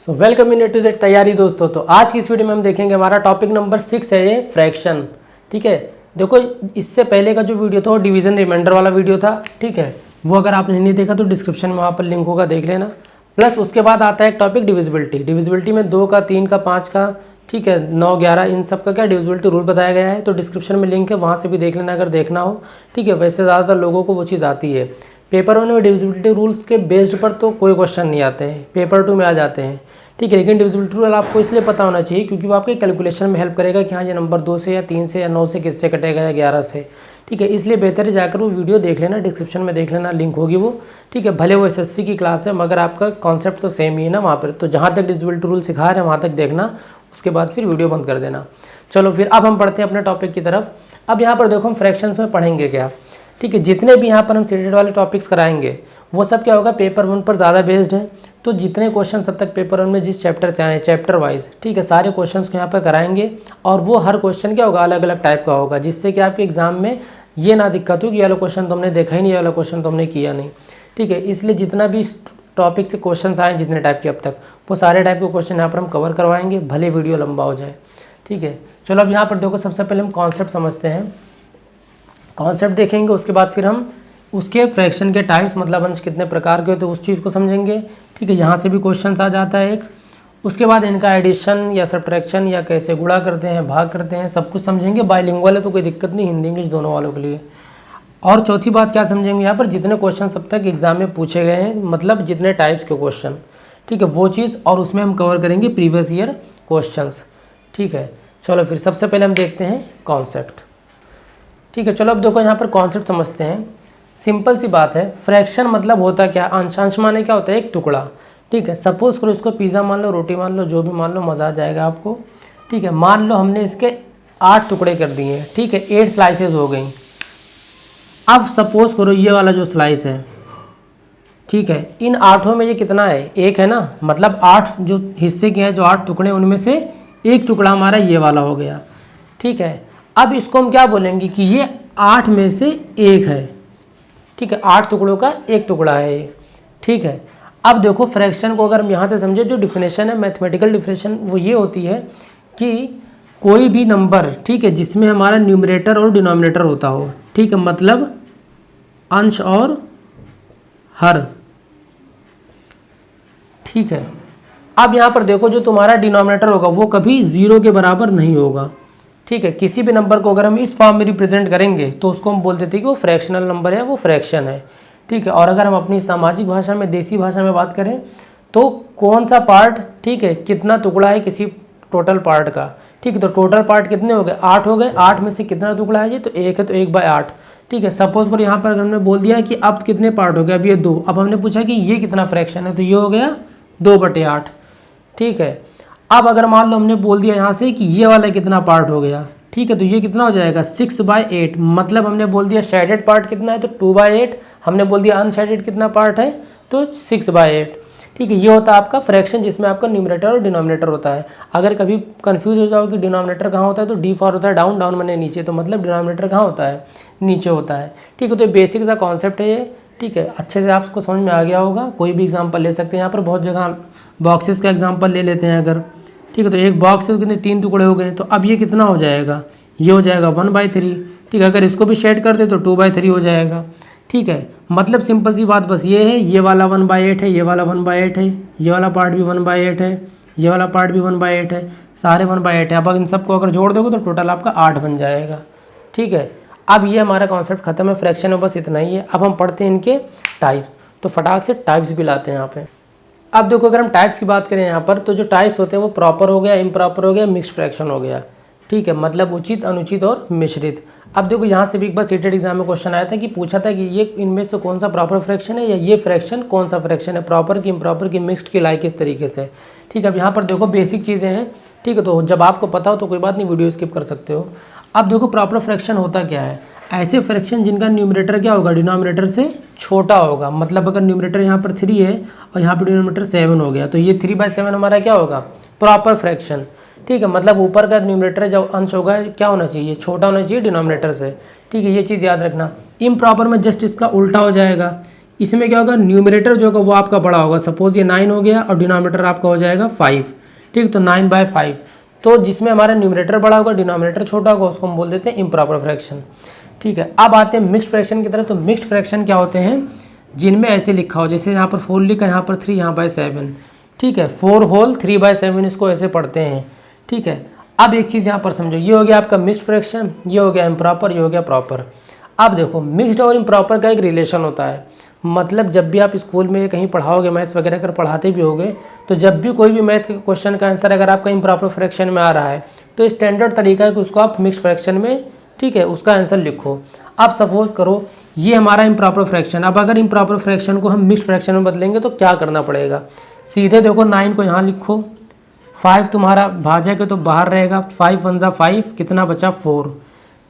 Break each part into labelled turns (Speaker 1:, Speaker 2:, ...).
Speaker 1: Welcome in A to Z तैयारी दोस्तों। तो आज की इस वीडियो में हम देखेंगे, हमारा टॉपिक नंबर 6 है ये फ्रैक्शन। ठीक है, देखो इससे पहले का जो वीडियो था वो डिवीजन रिमाइंडर वाला वीडियो था। ठीक है, वो अगर आपने नहीं देखा तो डिस्क्रिप्शन में वहाँ पर लिंक होगा, देख लेना। प्लस उसके बाद आता है एक टॉपिक डिविजिबिलिटी। डिविजिबिलिटी में 2 का, 3 का, 5 का, ठीक है, 9, 11 इन सब का क्या डिविजिबिलिटी रूल बताया गया है। तो डिस्क्रिप्शन में लिंक है, वहाँ से भी देख लेना अगर देखना हो। ठीक है, वैसे ज़्यादातर लोगों को वो चीज़ आती है। पेपर 1 में डिविजिबिलिटी रूल्स के बेस्ड पर तो कोई क्वेश्चन नहीं आते हैं, पेपर 2 में आ जाते हैं। ठीक है, लेकिन डिविजिबिलिटी रूल आपको इसलिए पता होना चाहिए क्योंकि वो आपके कैलकुलेशन में हेल्प करेगा कि हाँ ये नंबर 2 से या 3 से या 9 से किससे कटेगा या 11 से। ठीक है, इसलिए बेहतर है जाकर वो वीडियो देख लेना, डिस्क्रिप्शन में देख लेना, लिंक होगी वो। ठीक है, भले वो एसएससी की क्लास है मगर आपका कॉन्सेप्ट तो सेम ही है ना वहाँ पर। तो जहाँ तक डिविजिबिलिटी रूल सिखा रहे हैं वहाँ तक देखना, उसके बाद फिर वीडियो बंद कर देना। चलो फिर अब हम पढ़ते हैं अपने टॉपिक की तरफ। अब यहाँ पर देखो हम फ्रैक्शंस में पढ़ेंगे क्या। ठीक है, जितने भी यहाँ पर हम सीटेड वाले टॉपिक्स कराएंगे वो सब क्या होगा, पेपर 1 पर ज़्यादा बेस्ड है। तो जितने क्वेश्चन अब तक पेपर 1 में जिस चैप्टर चाहें, चैप्टर वाइज, ठीक है, सारे क्वेश्चंस को यहाँ पर कराएंगे। और वो हर क्वेश्चन क्या होगा, अलग अलग टाइप का होगा, जिससे कि आपके एग्जाम में ये ना दिक्कत हो कि ये वाला क्वेश्चन तुमने देखा ही नहीं, ये वाला क्वेश्चन तुमने किया नहीं। ठीक है, इसलिए जितना भी टॉपिक से क्वेश्चन आए जितने टाइप के अब तक, वो सारे टाइप के क्वेश्चन यहाँ पर हम कवर करवाएंगे, भले वीडियो लंबा हो जाए। ठीक है, चलो अब यहाँ पर देखो सबसे पहले हम कॉन्सेप्ट समझते हैं। कॉन्सेप्ट देखेंगे, उसके बाद फिर हम उसके फ्रैक्शन के टाइप्स, मतलब अंश कितने प्रकार के होते हैं उस चीज़ को समझेंगे। ठीक है, यहाँ से भी क्वेश्चन आ जाता है एक। उसके बाद इनका एडिशन या सब्ट्रैक्शन या कैसे गुणा करते हैं, भाग करते हैं, सब कुछ समझेंगे। बाइलिंगुअल है तो कोई दिक्कत नहीं, हिंदी इंग्लिश दोनों वालों के लिए। और चौथी बात क्या समझेंगे यहाँ पर, जितने क्वेश्चन अब तक एग्जाम में पूछे गए हैं, मतलब जितने टाइप्स के क्वेश्चन, ठीक है, वो चीज़। और उसमें हम कवर करेंगे प्रीवियस ईयर क्वेश्चंस। ठीक है, चलो फिर सबसे पहले हम देखते हैं कॉन्सेप्ट। ठीक है, चलो अब देखो यहाँ पर कॉन्सेप्ट समझते हैं। सिंपल सी बात है, फ्रैक्शन मतलब होता क्या, अंश। अंश माने क्या होता है, एक टुकड़ा। ठीक है, सपोज करो इसको पिज़्ज़ा मान लो, रोटी मान लो, जो भी मान लो, मज़ा आ जाएगा आपको। ठीक है, मान लो हमने इसके 8 टुकड़े कर दिए हैं। ठीक है, 8 स्लाइसेस हो गई। अब सपोज करो ये वाला जो स्लाइस है, ठीक है, इन 8 में ये कितना है, 1 है ना। मतलब 8 जो हिस्से के हैं, जो 8 टुकड़े, उनमें से एक टुकड़ा हमारा ये वाला हो गया। ठीक है, अब इसको हम क्या बोलेंगे कि ये 8 में से 1 है। ठीक है, 8 टुकड़ों का एक टुकड़ा है ये। ठीक है, अब देखो फ्रैक्शन को अगर हम यहाँ से समझे, जो डिफिनेशन है, मैथमेटिकल डिफिनेशन, वो ये होती है कि कोई भी नंबर, ठीक है, जिसमें हमारा न्यूमरेटर और डिनोमिनेटर होता हो। ठीक है, मतलब अंश और हर। ठीक है, अब यहाँ पर देखो जो तुम्हारा डिनोमिनेटर होगा वो कभी 0 के बराबर नहीं होगा। ठीक है, किसी भी नंबर को अगर हम इस फॉर्म में रिप्रेजेंट करेंगे तो उसको हम बोल देते हैं कि वो फ्रैक्शनल नंबर है, वो फ्रैक्शन है। ठीक है, और अगर हम अपनी सामाजिक भाषा में, देसी भाषा में बात करें तो कौन सा पार्ट, ठीक है, कितना टुकड़ा है किसी टोटल पार्ट का। ठीक है, तो टोटल पार्ट कितने हो गए, 8 हो गए। 8 में से कितना टुकड़ा है जी, तो 1 है, तो 1/8। ठीक है, सपोज करो यहाँ पर अगर हमने बोल दिया कि अब कितने पार्ट हो गए, अब ये 2। अब हमने पूछा कि ये कितना फ्रैक्शन है, तो ये हो गया 2/8। ठीक है, अब अगर मान लो हमने बोल दिया यहाँ से कि ये वाला कितना पार्ट हो गया, ठीक है, तो ये कितना हो जाएगा 6/8। मतलब हमने बोल दिया शेडेड पार्ट कितना है, तो 2/8। हमने बोल दिया अनशेडेड कितना पार्ट है, तो 6/8। ठीक है, ये होता है आपका फ्रैक्शन, जिसमें आपका न्यूमरेटर और डिनोमिनेटर होता है। अगर कभी कंफ्यूज हो जाओ कि डिनोमिनेटर कहाँ होता है, तो डी फॉर होता है डाउन, डाउन मैंने नीचे, तो मतलब डिनोमिनेटर कहाँ होता है, नीचे होता है। ठीक है, तो बेसिक सा कॉन्सेप्ट है ये। ठीक है, अच्छे से आपको समझ में आ गया होगा। कोई भी एग्जाम्पल ले सकते हैं, यहाँ पर बहुत जगह बॉक्सेस का एग्जाम्पल ले लेते हैं अगर। ठीक है, तो एक बॉक्स है, कितने 3 टुकड़े हो गए, तो अब ये कितना हो जाएगा, ये हो जाएगा 1/3। ठीक है, अगर इसको भी शेड कर दे तो 2/3 हो जाएगा। ठीक है, मतलब सिंपल सी बात बस ये है, ये वाला 1/8 है, ये वाला 1/8 है, ये वाला पार्ट भी 1/8 है, ये वाला पार्ट भी 1/8 है, सारे 1/8 है। अब इन सबको अगर जोड़ दोगे तो टोटल आपका 8 बन जाएगा। ठीक है, अब ये हमारा कॉन्सेप्ट खत्म है, फ्रैक्शन में बस इतना ही है। अब हम पढ़ते हैं इनके टाइप्स। तो फटाक से टाइप्स भी लाते हैं यहाँ पे। अब देखो अगर हम टाइप्स की बात करें यहाँ पर, तो जो टाइप्स होते हैं वो प्रॉपर हो गया, इम्प्रॉपर हो गया, मिक्स्ड फ्रैक्शन हो गया। ठीक है, मतलब उचित, अनुचित और मिश्रित। अब देखो यहाँ से भी एक बार सीटेड एग्जाम में क्वेश्चन आया था कि पूछा था कि ये इनमें से कौन सा प्रॉपर फ्रैक्शन है, या ये फ्रैक्शन कौन सा फ्रैक्शन है, प्रॉपर की, इम्प्रॉपर की, मिक्स्ड की, लाइक इस तरीके से। ठीक है, अब यहाँ पर देखो बेसिक चीज़ें हैं। ठीक है, तो जब आपको पता हो तो कोई बात नहीं, वीडियो स्किप कर सकते हो। अब देखो प्रॉपर फ्रैक्शन होता क्या है, ऐसे फ्रैक्शन जिनका न्यूमरेटर क्या होगा, डिनोमिनेटर से छोटा होगा। मतलब अगर न्यूमरेटर यहाँ पर 3 है और यहाँ पर डिनोमिनेटर 7 हो गया, तो ये 3/7 हमारा क्या होगा, प्रॉपर फ्रैक्शन। ठीक है, मतलब ऊपर का न्यूमरेटर जब अंश होगा क्या होना चाहिए, छोटा होना चाहिए डिनोमिनेटर से। ठीक है, ये चीज़ याद रखना। इम्प्रॉपर में जस्ट इसका उल्टा हो जाएगा, इसमें क्या होगा, न्यूमरेटर जो होगा वो आपका बड़ा होगा। सपोज ये 9 हो गया और डिनोमिनेटर आपका हो जाएगा 5, ठीक। तो 9/5, तो जिसमें हमारा न्यूमरेटर बड़ा होगा डिनोमिनेटर छोटा होगा उसको हम बोल देते हैं इम्प्रॉपर फ्रैक्शन, ठीक है। अब आते हैं मिक्स्ड फ्रैक्शन की तरफ। तो मिक्स्ड फ्रैक्शन क्या होते हैं, जिनमें ऐसे लिखा हो, जैसे यहाँ पर 4 लिखा है, यहाँ पर 3, यहाँ बाय 7, ठीक है। 4 होल 3/7 इसको ऐसे पढ़ते हैं, ठीक है। अब एक चीज़ यहाँ पर समझो, ये हो गया आपका मिक्स्ड फ्रैक्शन, ये हो गया इम्प्रॉपर, ये हो गया प्रॉपर। अब देखो मिक्स्ड और इम्प्रॉपर का एक रिलेशन होता है, मतलब जब भी आप स्कूल में कहीं पढ़ाओगे, मैथ्स वगैरह अगर पढ़ाते भी होगे, तो जब भी कोई भी मैथ के क्वेश्चन का आंसर अगर आपका इम्प्रॉपर फ्रैक्शन में आ रहा है तो स्टैंडर्ड तरीका है कि उसको आप मिक्स्ड फ्रैक्शन में, ठीक है, उसका आंसर लिखो। अब सपोज करो ये हमारा इम्प्रॉपर फ्रैक्शन, अब अगर इम्प्रॉपर फ्रैक्शन को हम मिक्स्ड फ्रैक्शन में बदलेंगे तो क्या करना पड़ेगा, सीधे देखो 9 को यहाँ लिखो, 5 तुम्हारा भाजक है तो बाहर रहेगा, 5 1 5, कितना बचा 4,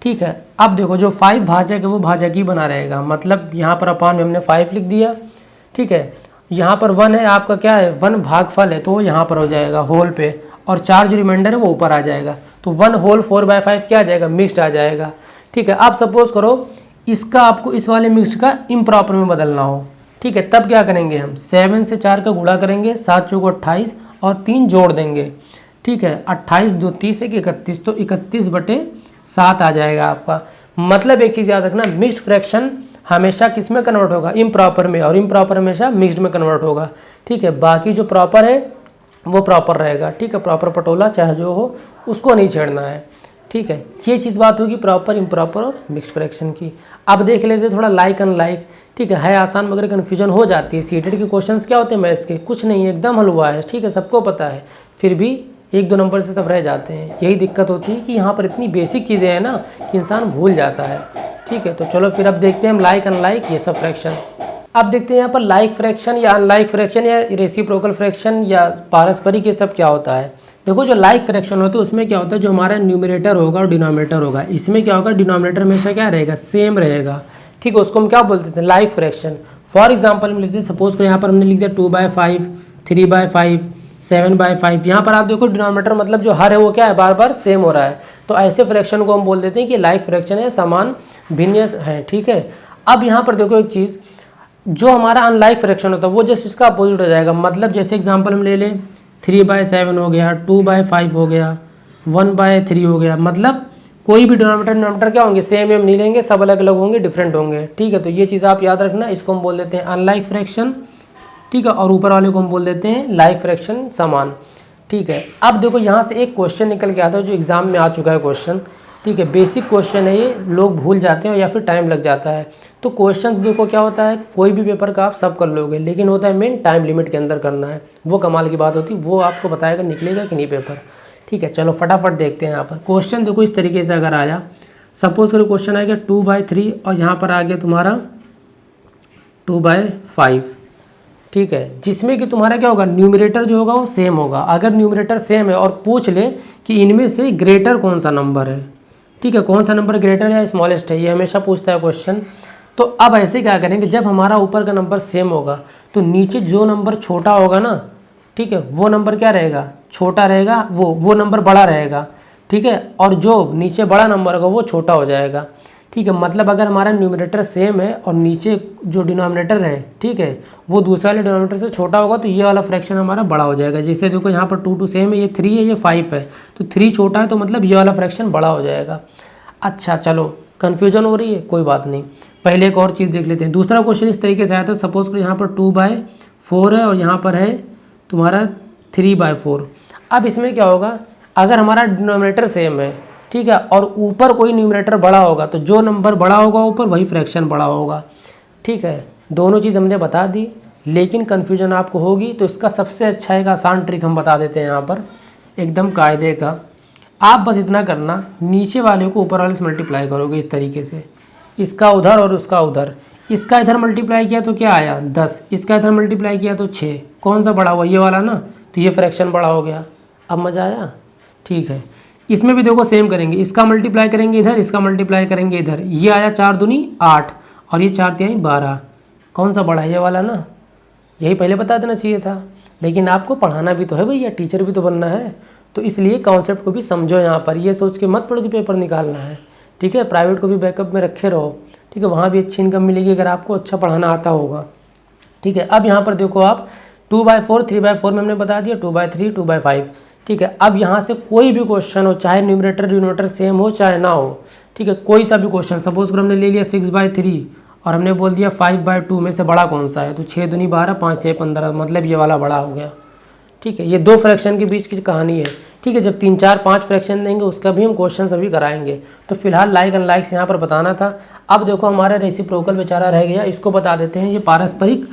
Speaker 1: ठीक है। अब देखो जो 5 भाजक है वो भाजक ही बना रहेगा, मतलब यहाँ पर अपान में हमने 5 लिख दिया, ठीक है। यहाँ पर 1 है आपका, क्या है 1 भागफल है, तो वो यहाँ पर हो जाएगा होल पे, और 4 जो रिमाइंडर है वो ऊपर आ जाएगा, तो 1 होल 4/5 क्या आ जाएगा, मिक्स्ड आ जाएगा, ठीक है। अब सपोज करो इसका आपको इस वाले मिक्स्ड का इम्प्रॉपर में बदलना हो, ठीक है, तब क्या करेंगे हम 7 से 4 का गुणा करेंगे, 7 चौको 28 और 3 जोड़ देंगे, ठीक है। 28 2 30 1 31, तो 31/7 आ जाएगा आपका। मतलब एक चीज़ याद रखना, मिक्स्ड फ्रैक्शन हमेशा किस में कन्वर्ट होगा, इम्प्रॉपर में, और इम्प्रॉपर हमेशा मिक्स्ड में कन्वर्ट होगा, ठीक है। बाकी जो प्रॉपर है वो प्रॉपर रहेगा, ठीक है। प्रॉपर पटोला चाहे जो हो उसको नहीं छेड़ना है, ठीक है। ये चीज़ बात होगी प्रॉपर, इम्प्रॉपर और मिक्स्ड फ्रैक्शन की। अब देख लेते थोड़ा लाइक अनलाइक, ठीक है आसान मगर कन्फ्यूजन हो जाती है। सीटेड के क्वेश्चंस क्या होते हैं मैथ्स के, कुछ नहीं है, एकदम हलवा है, ठीक है, सबको पता है, फिर भी 1-2 नंबर से सब रह जाते हैं। यही दिक्कत होती है कि यहाँ पर इतनी बेसिक चीज़ें हैं ना कि इंसान भूल जाता है, ठीक है। तो चलो फिर अब देखते हैं हम लाइक अनलाइक ये सब फ्रैक्शन। अब देखते हैं यहाँ पर लाइक फ्रैक्शन या अनलाइक फ्रैक्शन या रेसिप्रोकल फ्रैक्शन या पारस्परिक, ये सब क्या होता है। देखो जो लाइक फ्रैक्शन होता है उसमें क्या होता है, जो हमारा न्यूमरेटर होगा और डिनोमिनेटर होगा, इसमें क्या होगा, डिनोमिनेटर हमेशा क्या रहेगा, सेम रहेगा, ठीक है। उसको हम क्या बोलते हैं, लाइक फ्रैक्शन। फॉर एग्जांपल हम लेते हैं, सपोज करो यहाँ पर हमने लिख दिया 2/5, 3/5, 7/5। यहाँ पर आप देखो डिनोमिनेटर मतलब जो हर है वो क्या है, बार बार सेम हो रहा है, तो ऐसे फ्रैक्शन को हम बोल देते हैं कि लाइक फ्रैक्शन है, समान भिन्न है, ठीक है। अब यहाँ पर देखो एक चीज़, जो हमारा अनलाइक फ्रैक्शन होता है वो जस्ट इसका अपोजिट हो जाएगा। मतलब जैसे एग्जांपल हम ले लें, 3/7 हो गया, 2/5 हो गया, 1/3 हो गया, मतलब कोई भी डिनोमिनेटर क्या होंगे, सेम एम नहीं लेंगे, सब अलग अलग होंगे, डिफरेंट होंगे, ठीक है। तो ये चीज़ आप याद रखना, इसको हम बोल देते हैं अनलाइक फ्रैक्शन, ठीक है। और ऊपर वाले को हम बोल देते हैं लाइक फ्रैक्शन, समान, ठीक है। अब देखो यहाँ से एक क्वेश्चन निकल के आता है जो एग्जाम में आ चुका है क्वेश्चन, ठीक है। बेसिक क्वेश्चन है ये, लोग भूल जाते हैं या फिर टाइम लग जाता है। तो क्वेश्चन देखो क्या होता है, कोई भी पेपर का आप सब कर लोगे, लेकिन होता है मेन टाइम लिमिट के अंदर करना है, वो कमाल की बात होती है, वो आपको बताएगा निकलेगा कि नहीं पेपर, ठीक है। चलो फटाफट देखते हैं। यहाँ पर क्वेश्चन देखो इस तरीके से अगर आया, सपोज करो क्वेश्चन आ गया 2/3 और यहाँ पर आ गया तुम्हारा 2/5, ठीक है, जिसमें कि तुम्हारा क्या होगा, न्यूमरेटर जो होगा वो सेम होगा। अगर न्यूमरेटर सेम है और पूछ ले कि इनमें से ग्रेटर कौन सा नंबर है, ठीक है, कौन सा नंबर ग्रेटर या स्मॉलेस्ट है, ये हमेशा पूछता है क्वेश्चन। तो अब ऐसे क्या करेंगे, जब हमारा ऊपर का नंबर सेम होगा तो नीचे जो नंबर छोटा होगा ना, ठीक है, वो नंबर क्या रहेगा, छोटा रहेगा, वो नंबर बड़ा रहेगा, ठीक है। और जो नीचे बड़ा नंबर होगा वो छोटा हो जाएगा, ठीक है। मतलब अगर हमारा न्यूमरेटर सेम है और नीचे जो डिनोमिनेटर है, ठीक है, वो दूसरे वाले डिनोमिनेटर से छोटा होगा तो ये वाला फ्रैक्शन हमारा बड़ा हो जाएगा। जैसे देखो यहाँ पर 2 सेम है, ये 3 है, ये 5 है, तो 3 छोटा है तो मतलब ये वाला फ्रैक्शन बड़ा हो जाएगा। अच्छा चलो कन्फ्यूजन हो रही है, कोई बात नहीं, पहले एक और चीज़ देख लेते हैं। दूसरा क्वेश्चन इस तरीके से आया था, सपोज करो यहाँ पर 2/4 है और यहाँ पर है तुम्हारा 3/4। अब इसमें क्या होगा, अगर हमारा डिनोमिनेटर सेम है, ठीक है, और ऊपर कोई न्यूमरेटर बड़ा होगा तो जो नंबर बड़ा होगा ऊपर वही फ्रैक्शन बड़ा होगा, ठीक है। दोनों चीज़ हमने बता दी, लेकिन कन्फ्यूजन आपको होगी तो इसका सबसे अच्छा एक आसान ट्रिक हम बता देते हैं यहाँ पर, एकदम कायदे का। आप बस इतना करना, नीचे वाले को ऊपर वाले से मल्टीप्लाई करोगे इस तरीके से, इसका उधर और उसका उधर। इसका इधर मल्टीप्लाई किया तो क्या आया 10, इसका इधर मल्टीप्लाई किया तो 6, कौन सा बड़ा हुआ, ये वाला ना, तो ये फ्रैक्शन बड़ा हो गया। अब मज़ा आया, ठीक है। इसमें भी देखो सेम करेंगे, इसका मल्टीप्लाई करेंगे इधर, इसका मल्टीप्लाई करेंगे इधर, ये आया 4 दूनी 8 और ये 4 तिहाई 12, कौन सा बड़ा है, ये वाला ना। यही पहले बता देना चाहिए था, लेकिन आपको पढ़ाना भी तो है भैया, टीचर भी तो बनना है, तो इसलिए कॉन्सेप्ट को भी समझो। यहाँ पर ये सोच के मत पढ़ो कि पेपर निकालना है, ठीक है। प्राइवेट को भी बैकअप में रखे रहो, ठीक है, वहाँ भी अच्छी इनकम मिलेगी अगर आपको अच्छा पढ़ाना आता होगा। ठीक है। अब यहाँ पर देखो आप 2/4 3/4 में हमने बता दिया, 2/3 2/5, ठीक है। अब यहाँ से कोई भी क्वेश्चन हो, चाहे न्यूमरेटर डिनोमिनेटर सेम हो चाहे ना हो, ठीक है, कोई सा भी क्वेश्चन, सपोज कर हमने ले लिया 6/3 और हमने बोल दिया 5/2 में से बड़ा कौन सा है, तो 6 दूनी 12 5 6 15, मतलब ये वाला बड़ा हो गया, ठीक है। ये दो फ्रैक्शन के बीच की कहानी है, ठीक है। जब 3 4 5 फ्रैक्शन देंगे उसका भी हम क्वेश्चन अभी कराएंगे। तो फिलहाल लाइक अनलाइक्स यहाँ पर बताना था। अब देखो हमारा रेसिप्रोकल बेचारा रह गया, इसको बता देते हैं। ये पारस्परिक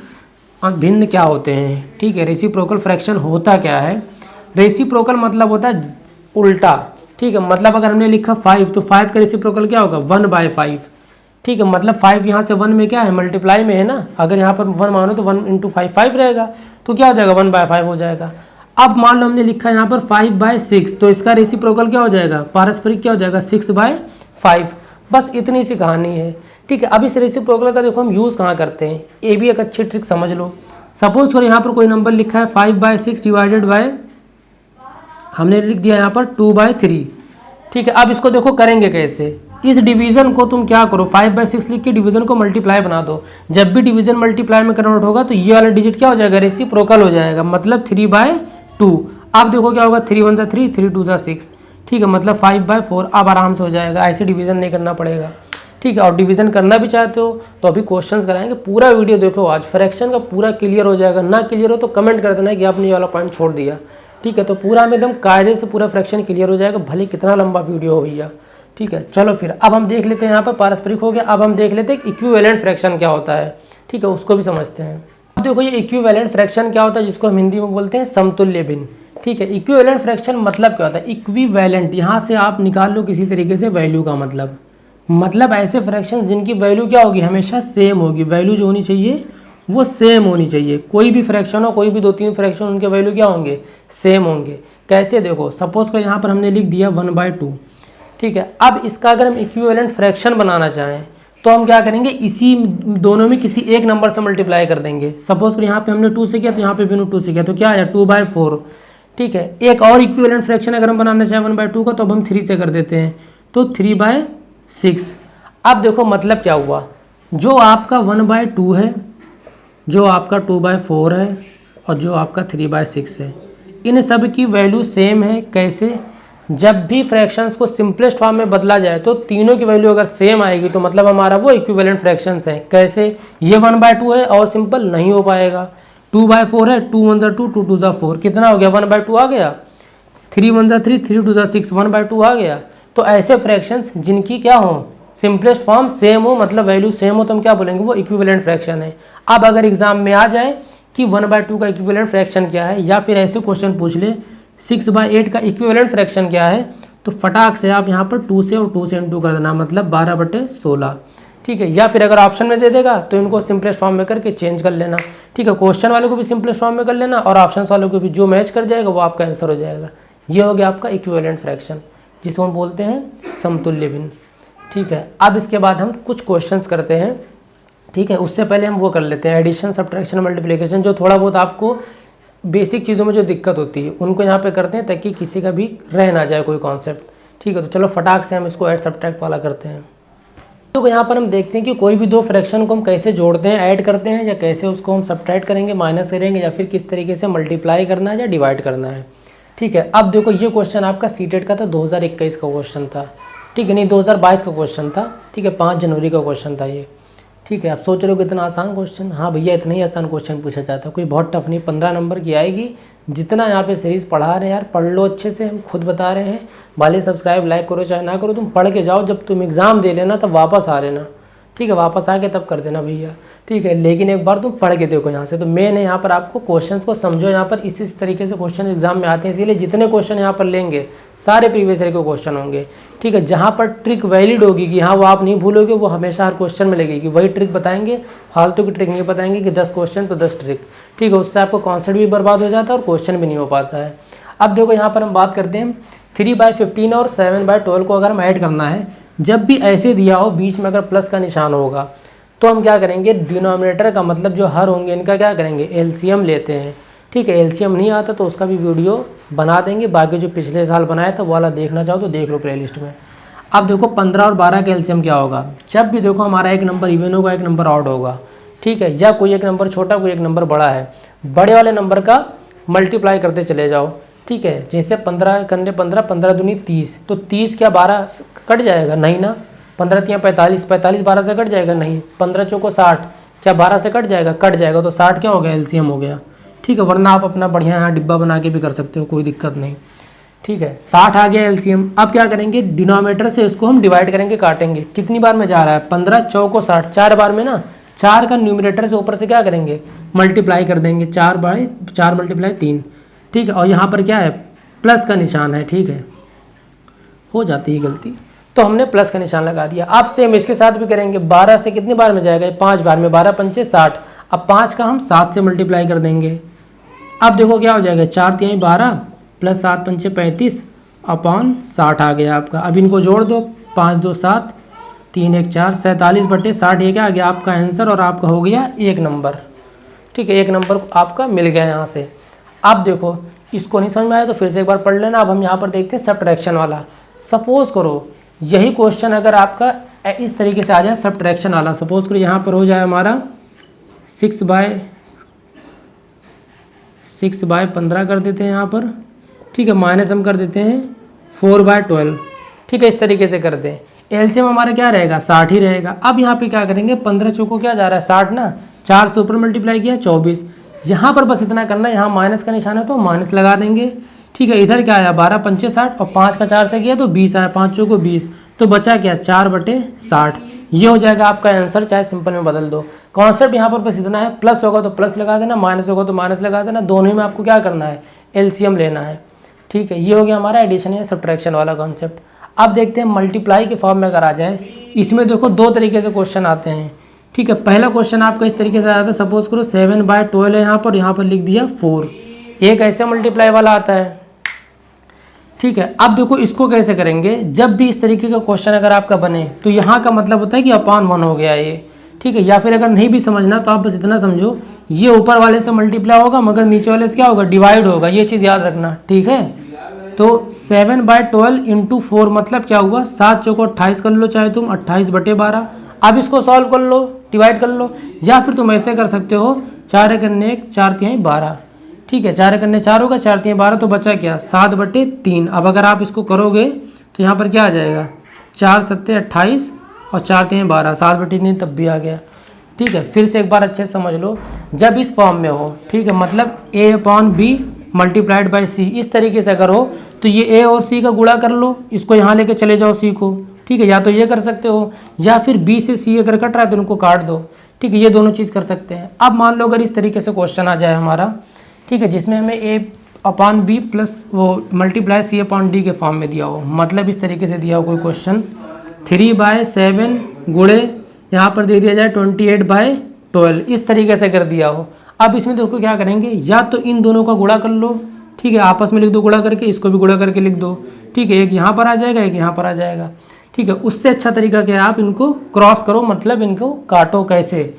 Speaker 1: भिन्न क्या होते हैं, ठीक है। रेसिप्रोकल फ्रैक्शन होता क्या है? रेसिप्रोकल मतलब होता है उल्टा, ठीक है। मतलब अगर हमने लिखा 5 तो 5 का रेसिप्रोकल क्या होगा? 1/5, ठीक है। मतलब 5 यहाँ से 1 में क्या है? मल्टीप्लाई में है ना। अगर यहाँ पर 1 मानो तो 1 × 5 5 रहेगा, तो क्या हो जाएगा? 1/5 हो जाएगा। अब मान लो हमने लिखा यहाँ पर 5/6, तो इसका रेसिप्रोकल क्या हो जाएगा? पारस्परिक क्या हो जाएगा? 6/5। बस इतनी सी कहानी है, ठीक है। अब इस रेसिप्रोकल का देखो हम यूज़ कहाँ करते हैं, ये भी एक अच्छी ट्रिक समझ लो। सपोज करो यहाँ पर कोई नंबर लिखा है 5/6 डिवाइडेड बाय, हमने लिख दिया यहाँ पर 2/3, ठीक है। अब इसको देखो करेंगे कैसे? इस डिवीजन को तुम क्या करो, 5/6 लिख के डिवीजन को मल्टीप्लाई बना दो। जब भी डिवीजन मल्टीप्लाई में कन्वर्ट होगा तो ये वाला डिजिट क्या हो जाएगा? रेसिप्रोकल हो जाएगा, मतलब 3/2। अब देखो क्या होगा? 3 1 3 3 2 6, ठीक है, मतलब 5/4। अब आराम से हो जाएगा, ऐसे डिवीजन नहीं करना पड़ेगा, ठीक है। और डिवीजन करना भी चाहते हो तो अभी क्वेश्चंस कराएंगे, पूरा वीडियो देखो आज, फ्रैक्शन का पूरा क्लियर हो जाएगा। ना क्लियर हो तो कमेंट कर देना कि आपने ये वाला पॉइंट छोड़ दिया, ठीक है। तो पूरा में एकदम कायदे से पूरा फ्रैक्शन क्लियर हो जाएगा, भले कितना लंबा वीडियो हो भैया, ठीक है। चलो फिर अब हम देख लेते हैं, यहाँ पर पारस्परिक हो गया। अब हम देख लेते हैं इक्विवेलेंट फ्रैक्शन क्या होता है, ठीक है, उसको भी समझते हैं। अब देखो ये इक्विवेलेंट फ्रैक्शन क्या होता है, जिसको हम हिंदी में बोलते हैं समतुल्य भिन्न, ठीक है। इक्विवेलेंट फ्रैक्शन मतलब क्या होता है? इक्विवेलेंट, यहाँ से आप निकाल लो किसी तरीके से वैल्यू का मतलब ऐसे फ्रैक्शन जिनकी वैल्यू क्या होगी? हमेशा सेम होगी। वैल्यू जो होनी चाहिए वो सेम होनी चाहिए। कोई भी फ्रैक्शन हो, कोई भी 2-3 फ्रैक्शन, उनके वैल्यू क्या होंगे? सेम होंगे। कैसे? देखो सपोज कर यहाँ पर हमने लिख दिया 1/2, ठीक है। अब इसका अगर हम इक्विवेलेंट फ्रैक्शन बनाना चाहें तो हम क्या करेंगे? इसी दोनों में किसी एक नंबर से मल्टीप्लाई कर देंगे। सपोज कर यहाँ पे हमने 2 से किया तो यहाँ पे भी 2 से किया, तो क्या आया? 2/4, ठीक है। एक और इक्विवेलेंट फ्रैक्शन अगर हम बनाना चाहें 1/2 का, तो अब हम 3 से कर देते हैं, तो 3/6। अब देखो मतलब क्या हुआ? जो आपका 1/2 है, जो आपका 2/4 है और जो आपका 3/6 है, इन सब की वैल्यू सेम है। कैसे? जब भी फ्रैक्शंस को सिंपलेस्ट फॉर्म में बदला जाए तो तीनों की वैल्यू अगर सेम आएगी तो मतलब हमारा वो इक्विवेलेंट फ्रैक्शंस हैं। कैसे? ये 1/2 है और सिंपल नहीं हो पाएगा। 2/4 है, 2 1 2 2 2 4, कितना हो गया? 1/2 आ गया। 3 1 3 3 2 6, 1/2 आ गया। तो ऐसे फ्रैक्शंस जिनकी क्या हो? सिंपलेस्ट फॉर्म सेम हो, मतलब वैल्यू सेम हो, तो हम क्या बोलेंगे? वो इक्विवेलेंट फ्रैक्शन है। अब अगर एग्जाम में आ जाए कि 1/2 का इक्विवेलेंट फ्रैक्शन क्या है, या फिर ऐसे क्वेश्चन पूछ ले 6/8 का इक्विवेलेंट फ्रैक्शन क्या है, तो फटाक से आप यहाँ पर 2 से और 2 से इंटू कर देना, मतलब 12/16, ठीक है। या फिर अगर ऑप्शन में दे देगा तो इनको सिंपलेस्ट फॉर्म में करके चेंज कर लेना, ठीक है। क्वेश्चन वाले को भी सिंपलेस्ट फॉर्म में कर लेना और ऑप्शन वालों को भी, जो मैच कर जाएगा वो आपका आंसर हो जाएगा। ये हो गया आपका इक्विवेलेंट फ्रैक्शन, जिसको हम बोलते हैं समतुल्य भिन्न, ठीक है। अब इसके बाद हम कुछ क्वेश्चंस करते हैं, ठीक है। उससे पहले हम वो कर लेते हैं एडिशन, सब्ट्रैक्शन, मल्टीप्लिकेशन, जो थोड़ा बहुत आपको बेसिक चीज़ों में जो दिक्कत होती है उनको यहाँ पे करते हैं, ताकि किसी का भी रह ना जाए कोई कॉन्सेप्ट, ठीक है। तो चलो फटाक से हम इसको ऐड सब्ट्रैक्ट वाला करते हैं। तो यहाँ पर हम देखते हैं कि कोई भी दो फ्रैक्शन को हम कैसे जोड़ते हैं, ऐड करते हैं, या कैसे उसको हम सब्ट्रैक्ट करेंगे, माइनस करेंगे, या फिर किस तरीके से मल्टीप्लाई करना है या डिवाइड करना है, ठीक है। अब देखो ये क्वेश्चन आपका सीटेट का था, 2021 का क्वेश्चन था, ठीक है, नहीं 2022 का क्वेश्चन था, ठीक है, 5 जनवरी का क्वेश्चन था ये, ठीक है। आप सोच रहे हो कितना आसान क्वेश्चन, हाँ भैया इतना ही आसान क्वेश्चन पूछा जाता है, कोई बहुत टफ नहीं, 15 नंबर की आएगी। जितना यहाँ पे सीरीज़ पढ़ा रहे हैं यार, पढ़ लो अच्छे से, हम खुद बता रहे हैं। भले सब्सक्राइब लाइक करो चाहे ना करो, तुम पढ़ के जाओ, जब तुम एग्ज़ाम दे लेना तब वापस आ लेना, ठीक है, वापस आके तब कर देना भैया, ठीक है। लेकिन एक बार तुम पढ़ के देखो यहाँ से। तो मेन है यहाँ पर आपको क्वेश्चंस को समझो, यहाँ पर इस तरीके से क्वेश्चन एग्जाम में आते हैं, इसीलिए जितने क्वेश्चन यहाँ पर लेंगे सारे प्रीवियस ईयर के क्वेश्चन होंगे, ठीक है। जहाँ पर ट्रिक वैलिड होगी कि हाँ वो आप नहीं भूलोगे, वो हमेशा हर क्वेश्चन में लगेगी, वही ट्रिक बताएंगे, फालतू की ट्रिक नहीं बताएंगे कि 10 क्वेश्चन तो 10 ट्रिक, ठीक है। उससे आपको कॉन्सेप्ट भी बर्बाद हो जाता है और क्वेश्चन भी नहीं हो पाता है। अब देखो यहाँ पर हम बात करते हैं 3/15 और 7/12 को अगर हम ऐड करना है, जब भी ऐसे दिया हो बीच में अगर प्लस का निशान होगा तो हम क्या करेंगे, डिनोमिनेटर का मतलब जो हर होंगे इनका क्या करेंगे, एलसीएम लेते हैं, ठीक है। एलसीएम नहीं आता तो उसका भी वीडियो बना देंगे, बाकी जो पिछले साल बनाया था वो वाला देखना चाहो तो देख लो प्लेलिस्ट में। अब देखो 15 और 12 का एलसीएम क्या होगा, जब भी देखो हमारा एक नंबर इवन होगा एक नंबर ऑड होगा, ठीक है, या कोई एक नंबर छोटा कोई एक नंबर बड़ा है, बड़े वाले नंबर का मल्टीप्लाई करते चले जाओ। ठीक है, जैसे 15 करने 15, 15 दूनी 30, तो 30 क्या 12 कट जाएगा? नहीं ना। 15 तियाँ 45, 45 12 से कट जाएगा? नहीं। 15 चौको 60, क्या 12 से कट जाएगा? कट जाएगा। तो 60 क्या हो गया? एलसीएम हो गया। ठीक है, वरना आप अपना बढ़िया यहाँ डिब्बा बना के भी कर सकते हो, कोई दिक्कत नहीं। ठीक है, 60 आ गया एलसीएम। अब क्या करेंगे, डिनोमिनेटर से इसको हम डिवाइड करेंगे, काटेंगे। कितनी बार में जा रहा है? 15 चौको 60, 4 बार में ना। 4 का न्यूमिनेटर से ऊपर से क्या करेंगे? मल्टीप्लाई कर देंगे। 4 बाय 4 मल्टीप्लाई 3। ठीक है, और यहाँ पर क्या है? प्लस का निशान है। ठीक है, हो जाती है गलती, तो हमने प्लस का निशान लगा दिया। अब सेम इसके साथ भी करेंगे। 12 से कितनी बार में जाएगा? 5 बार में। 12 पंचे 60। अब 5 का हम 7 से मल्टीप्लाई कर देंगे। अब देखो क्या हो जाएगा? 4 तिहाई 12 प्लस 7 पंचे 35 अपॉन 60 आ गया आपका। अब इनको जोड़ दो। 5 2 7, 3 1 4, 47/60 ये क्या आ गया आपका आंसर, और आपका हो गया एक नंबर। ठीक है, एक नंबर आपका मिल गया यहाँ से। अब देखो इसको नहीं समझ में आया तो फिर से एक बार पढ़ लेना। अब हम यहाँ पर देखते हैं सब्ट्रैक्शन वाला। सपोज करो यही क्वेश्चन अगर आपका इस तरीके से आ जाए सब्ट्रैक्शन वाला, सपोज करो यहाँ पर हो जाए हमारा 6/15 कर देते हैं यहाँ पर। ठीक है, माइनस हम कर देते हैं 4/12। ठीक है, इस तरीके से करते हैं। एलसीएम हमारा क्या रहेगा? 60 ही रहेगा। अब यहाँ पे क्या करेंगे? 15 चौको क्या जा रहा है? 60 ना। 4 से ऊपर मल्टीप्लाई किया 24। यहाँ पर बस इतना करना है, यहाँ माइनस का निशान है तो माइनस लगा देंगे। ठीक है, इधर क्या आया? 12 पंचे 60 और 5 का 4 से किया तो 20 आया। 5 चौको 20, तो बचा क्या? 4/60। ये हो जाएगा आपका आंसर, चाहे सिंपल में बदल दो। कॉन्सेप्ट यहाँ पर बस इतना है, प्लस होगा तो प्लस लगा देना, माइनस होगा तो माइनस लगा देना। दोनों ही में आपको क्या करना है? एलसीएम लेना है। ठीक है, ये हो गया हमारा एडिशन या सब्ट्रैक्शन वाला कॉन्सेप्ट। अब देखते हैं मल्टीप्लाई के फॉर्म में अगर आ जाए। इसमें देखो 2 तरीके से क्वेश्चन आते हैं। ठीक है, पहला क्वेश्चन आपका इस तरीके से आता है। सपोज करो 7/12 है यहाँ पर लिख दिया 4। एक ऐसे मल्टीप्लाई वाला आता है। ठीक है, अब देखो इसको कैसे करेंगे। जब भी इस तरीके का क्वेश्चन अगर आपका बने तो यहाँ का मतलब होता है कि अपॉन 1 हो गया ये। ठीक है, या फिर अगर नहीं भी समझना तो आप बस इतना समझो, ये ऊपर वाले से मल्टीप्लाई होगा मगर नीचे वाले से क्या होगा? डिवाइड होगा। ये चीज़ याद रखना। ठीक है, तो 7/12 इंटू 4 मतलब क्या हुआ? 7 चौको 28 कर लो चाहे तुम, 28/12। अब इसको सॉल्व कर लो, डिवाइड कर लो, या फिर तुम ऐसे कर सकते हो 4 × 1 4 तिहाई 12। ठीक है, 4 × 4 होगा, 4 तिहाई 12, तो बचा क्या? 7/3। अब अगर आप इसको करोगे तो यहाँ पर क्या आ जाएगा? 4 7 28 और 4 तिहाई 12, 7/3 तब भी आ गया। ठीक है, फिर से एक बार अच्छे से समझ लो। जब इस फॉर्म में हो, ठीक है, मतलब A/B मल्टीप्लाइड बाई C, इस तरीके से अगर हो तो ये A और C का गुणा कर लो, इसको यहाँ लेके चले जाओ C को। ठीक है, या तो ये कर सकते हो, या फिर B से C अगर कट रहा है तो उनको काट दो। ठीक है, ये दोनों चीज़ कर सकते हैं। अब मान लो अगर इस तरीके से क्वेश्चन आ जाए हमारा, ठीक है, जिसमें हमें A/B प्लस वो मल्टीप्लाई C/D के फॉर्म में दिया हो, मतलब इस तरीके से दिया हो कोई क्वेश्चन 3/7 गुणे यहाँ पर दे दिया जाए 28/12, इस तरीके से कर दिया हो। अब इसमें देखो क्या करेंगे, या तो इन दोनों का गुणा कर लो। ठीक है, आपस में लिख दो गुणा करके, इसको भी गुणा करके लिख दो। ठीक है, एक यहाँ पर आ जाएगा, एक यहाँ पर आ जाएगा। ठीक है, उससे अच्छा तरीका क्या है, आप इनको क्रॉस करो, मतलब इनको काटो। कैसे?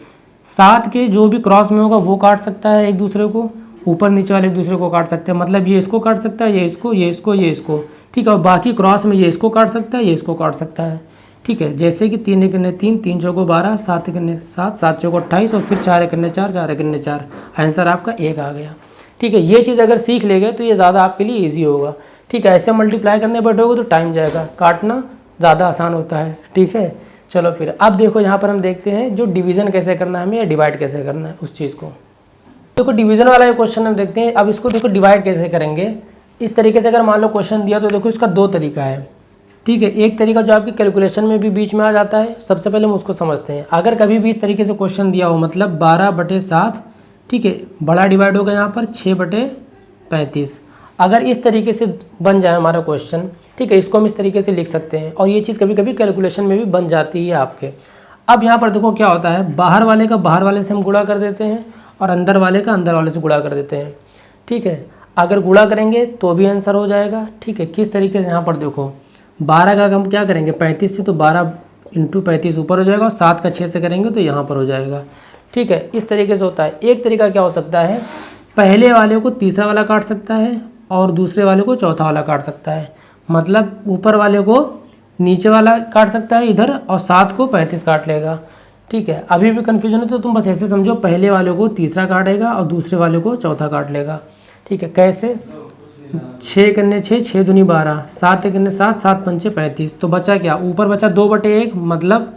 Speaker 1: 7 के जो भी क्रॉस में होगा वो काट सकता है एक दूसरे को, ऊपर नीचे वाले एक दूसरे को काट सकते हैं। मतलब ये इसको काट सकता है, ये इसको, ये इसको, ये इसको। ठीक है, और बाकी क्रॉस में ये इसको काट सकता है, ये इसको काट सकता है। ठीक है, जैसे कि 3 × 3 3 चौको 12, 7 × 7 7 चौको 28 और फिर 4 × 4 4 × 4, आंसर आपका 1 आ गया। ठीक है, ये चीज़ अगर सीख ले गए तो ये ज़्यादा आपके लिए ईजी होगा। ठीक है, ऐसे मल्टीप्लाई करने बैठोगे तो टाइम जाएगा, काटना ज़्यादा आसान होता है। ठीक है, चलो फिर अब देखो यहाँ पर हम देखते हैं जो डिवीज़न कैसे करना है हमें, या डिवाइड कैसे करना है उस चीज़ को। देखो डिवीज़न वाला ये क्वेश्चन हम देखते हैं। अब इसको देखो डिवाइड कैसे करेंगे। इस तरीके से अगर मान लो क्वेश्चन दिया तो देखो इसका 2 तरीका है। ठीक है, एक तरीका जो आपकी कैलकुलेशन में भी बीच में आ जाता है, सबसे पहले हम उसको समझते हैं। अगर कभी भी इस तरीके से क्वेश्चन दिया हो, मतलब 12/7, ठीक है, बड़ा डिवाइड होगा यहाँ पर 6/35। अगर इस तरीके से बन जाए हमारा क्वेश्चन, ठीक है, इसको हम इस तरीके से लिख सकते हैं, और ये चीज़ कभी कभी कैलकुलेशन में भी बन जाती है आपके। अब यहाँ पर देखो क्या होता है, बाहर वाले का बाहर वाले से हम गुणा कर देते हैं और अंदर वाले का अंदर वाले से गुणा कर देते हैं। ठीक है, अगर गुणा करेंगे तो भी आंसर हो जाएगा। ठीक है, किस तरीके से, यहाँ पर देखो 12 का हम क्या करेंगे 35 से, तो 12 × 35 ऊपर हो जाएगा, और 7 का 6 से करेंगे तो यहाँ पर हो जाएगा। ठीक है, इस तरीके से होता है। एक तरीका क्या हो सकता है, पहले वाले को तीसरा वाला काट सकता है और दूसरे वाले को चौथा वाला काट सकता है। मतलब ऊपर वाले को नीचे वाला काट सकता है इधर, और 7 को 35 काट लेगा। ठीक है, अभी भी कन्फ्यूजन है तो तुम बस ऐसे समझो, पहले वाले को तीसरा काटेगा और दूसरे वाले को चौथा काट लेगा। ठीक है, कैसे? 6 कन्ने 6, 6 दूनी 12, 7 कन्ने 7, 7 पंचे 35। तो बचा क्या? ऊपर बचा 2/1, मतलब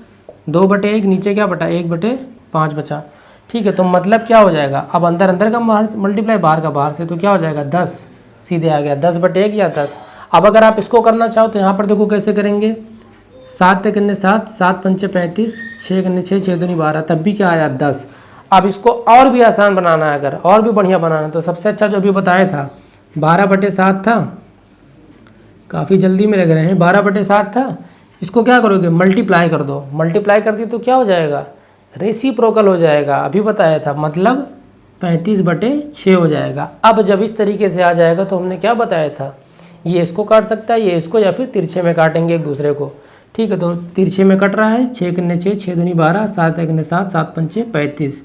Speaker 1: 2/1, नीचे क्या बटा? 1/5 बचा। ठीक है, तो मतलब क्या हो जाएगा? अब अंदर अंदर का मल्टीप्लाई बाहर का बाहर से, तो क्या हो जाएगा? 10 सीधे आ गया, 10/1 या 10। अब अगर आप इसको करना चाहो तो यहाँ पर देखो कैसे करेंगे। 7 कन्ने 7, 7 पंचे 35, 6 कन्ने 6, 6 दूनी 12, तब भी क्या आया? 10। अब इसको और भी आसान बनाना है, अगर और भी बढ़िया बनाना है तो सबसे अच्छा जो अभी बताया था 12/7 था, काफ़ी जल्दी में लग रहे हैं, 12/7 था। इसको क्या करोगे? मल्टीप्लाई कर दो। मल्टीप्लाई कर दी तो क्या हो जाएगा? रेसिप्रोकल हो जाएगा, अभी बताया था, मतलब 35/6 हो जाएगा। अब जब इस तरीके से आ जाएगा तो हमने क्या बताया था, ये इसको काट सकता है, ये इसको, या फिर तिरछे में काटेंगे एक दूसरे को। ठीक है, तो तिरछे में कट रहा है, 6 कन्ने 6, 6 दूनी 12, 7 कन्ने 7, 7 पंचे 35।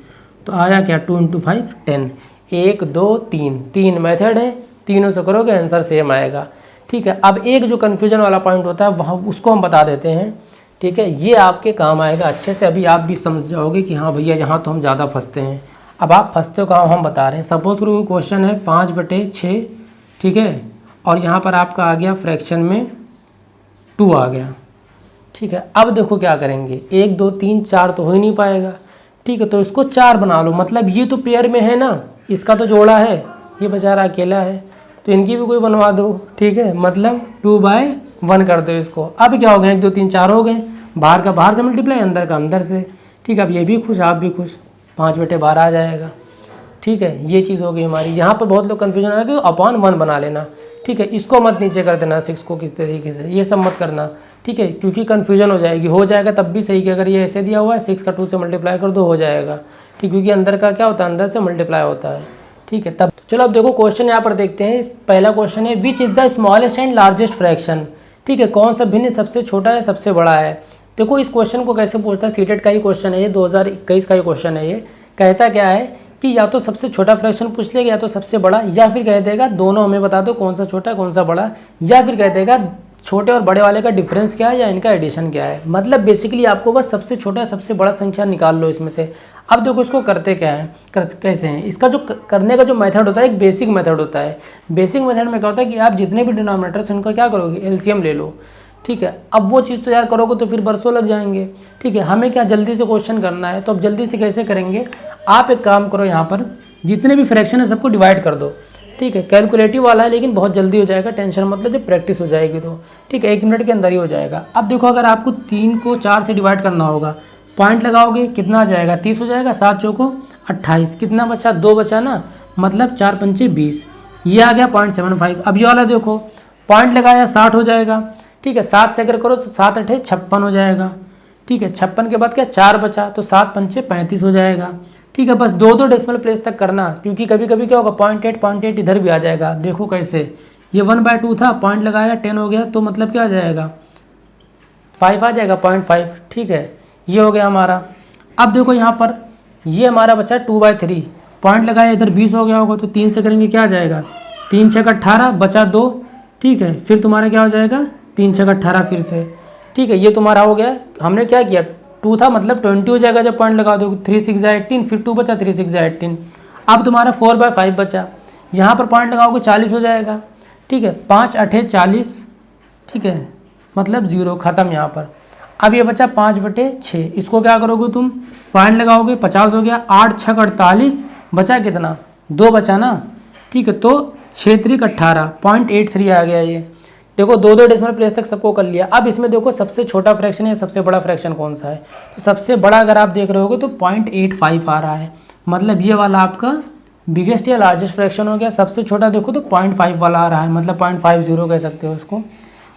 Speaker 1: तो आया क्या? 2 × 5 10। 1 2 3, 3 मेथड है, तीनों से करोगे आंसर सेम आएगा। ठीक है, अब एक जो कन्फ्यूजन वाला पॉइंट होता है वहाँ उसको हम बता देते हैं। ठीक है, ये आपके काम आएगा अच्छे से, अभी आप भी समझ जाओगे कि हाँ भैया यहाँ तो हम ज़्यादा फंसते हैं। अब आप फंसते हो कहाँ, हम बता रहे हैं। सपोज करो कोई क्वेश्चन है 5/6, ठीक है, और यहाँ पर आपका आ गया फ्रैक्शन में 2 आ गया। ठीक है, अब देखो क्या करेंगे, 1 2 3 4 तो हो ही नहीं पाएगा। ठीक है, तो इसको 4 बना लो, मतलब ये तो पेयर में है ना, इसका तो जोड़ा है, ये बेचारा अकेला है, तो इनकी भी कोई बनवा दो। ठीक है, मतलब 2/1 कर दो इसको। अब क्या हो गया? 1 2 3 4 हो गए, बाहर का बाहर से मल्टीप्लाई, अंदर का अंदर से। ठीक है, अब ये भी खुश, आप भी खुश, 5/12 आ जाएगा। ठीक है, ये चीज़ हो गई हमारी। यहाँ पर बहुत लोग कन्फ्यूजन आते हैं, तो अपॉन 1 बना लेना। ठीक है, इसको मत नीचे कर देना 6 को किस तरीके से, ये सब मत करना। ठीक है, क्योंकि कन्फ्यूजन हो जाएगी। हो जाएगा तब भी सही कि अगर ये ऐसे दिया हुआ है 6 का 2 से मल्टीप्लाई कर दो, हो जाएगा। ठीक, क्योंकि अंदर का क्या होता है, अंदर से मल्टीप्लाई होता है। ठीक है, तब चलो अब देखो क्वेश्चन यहाँ पर देखते हैं। पहला क्वेश्चन है, which is the smallest and largest fraction. ठीक है, कौन सा भिन्न सबसे छोटा है सबसे बड़ा है। देखो इस क्वेश्चन को कैसे पूछता है, सीटेट का ही क्वेश्चन है ये, 2021 का ही क्वेश्चन है ये। कहता क्या है कि या तो सबसे छोटा फ्रैक्शन पूछ लेगा, या तो सबसे बड़ा, या फिर कह देगा दोनों हमें बता दो कौन सा छोटा है कौन सा बड़ा, या फिर कह देगा छोटे और बड़े वाले का डिफरेंस क्या है या इनका एडिशन क्या है। मतलब बेसिकली आपको बस सबसे छोटा सबसे बड़ा संख्या निकाल लो इसमें से। अब देखो इसको करते क्या है, कैसे हैं, इसका जो करने का जो मेथड होता है एक बेसिक मेथड होता है। बेसिक मेथड में क्या होता है कि आप जितने भी डिनोमिनेटर्स उनका क्या करोगे, एलसीएम ले लो। ठीक है, अब वो चीज़ तो यार करोगे तो फिर बरसों लग जाएंगे। ठीक है, हमें क्या जल्दी से क्वेश्चन करना है, तो अब जल्दी से कैसे करेंगे, आप एक काम करो, यहाँ पर जितने भी फ्रैक्शन है सबको डिवाइड कर दो। ठीक है, कैलकुलेटिव वाला है लेकिन बहुत जल्दी हो जाएगा, टेंशन मतलब जब प्रैक्टिस हो जाएगी तो। ठीक है, 1 मिनट के अंदर ही हो जाएगा। अब देखो अगर आपको 3 को 4 से डिवाइड करना होगा, पॉइंट लगाओगे कितना आ जाएगा, 30 हो जाएगा, 7 चौको 28, कितना बचा, 2 बचा ना, मतलब 4 पंचे 20, ये आ गया 0.75। अब ये वाला देखो पॉइंट लगाया 60 हो जाएगा। ठीक है, 7 से अगर करो तो 7 8 56 हो जाएगा। ठीक है, 56 के बाद क्या 4 बचा, तो 7 पंचे 35 हो जाएगा। ठीक है, बस 2 डेसिमल प्लेस तक करना, क्योंकि कभी कभी क्या होगा 0.8 इधर भी आ जाएगा। देखो कैसे, ये 1/2 था, पॉइंट लगाया 10 हो गया, तो मतलब क्या आ जाएगा 5 आ जाएगा, 0.5। ठीक है, ये हो गया हमारा। अब देखो यहाँ पर ये हमारा बचा 2/3, पॉइंट लगाया इधर 20 हो गया होगा, तो 3 से करेंगे क्या आ जाएगा, 3 6 18 बचा 2। ठीक है, फिर तुम्हारा क्या हो जाएगा 3 6 18 फिर से। ठीक है, ये तुम्हारा हो गया। हमने क्या किया, 2 था मतलब 20 हो जाएगा जब पॉइंट लगा दो, 3 6 18, फिर 2 बचा, 3 6 18। अब तुम्हारा 4/5 बचा, यहाँ पर पॉइंट लगाओगे 40 हो जाएगा। ठीक है, 5 8 40। ठीक है, मतलब 0 ख़त्म यहाँ पर। अब ये बचा 5/6, इसको क्या करोगे तुम, पॉइंट लगाओगे 50 हो गया, 8 6 48, बचा कितना 2 बचा ना। ठीक है, तो 6 3 18, 0.83 आ गया ये। देखो 2 डेसिमल प्लेस तक सबको कर लिया। अब इसमें देखो सबसे छोटा फ्रैक्शन है सबसे बड़ा फ्रैक्शन कौन सा है, तो सबसे बड़ा अगर आप देख रहे होगे तो 0.85 आ रहा है, मतलब ये वाला आपका बिगेस्ट या लार्जेस्ट फ्रैक्शन हो गया। सबसे छोटा देखो तो 0.5 वाला आ रहा है, मतलब 0.50 कह सकते हो उसको।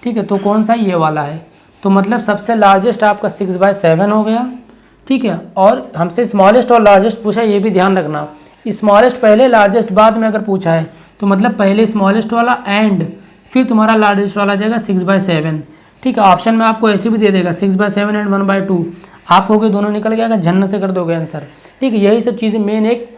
Speaker 1: ठीक है, तो कौन सा ये वाला है, तो मतलब सबसे लार्जेस्ट आपका 6/7 हो गया। ठीक है, और हमसे स्मॉलेस्ट और लार्जेस्ट पूछा, ये भी ध्यान रखना, स्मॉलेस्ट पहले लार्जेस्ट बाद में अगर पूछा है तो मतलब पहले स्मॉलेस्ट वाला एंड फिर तुम्हारा लार्जेस्ट वाला जाएगा 6/7। ठीक है, ऑप्शन में आपको ऐसे भी दे देगा 6/7 एंड 1/2, आप हो गए दोनों निकल गया, झन्न से कर दोगे आंसर। ठीक है, यही सब चीज़ें मेन एक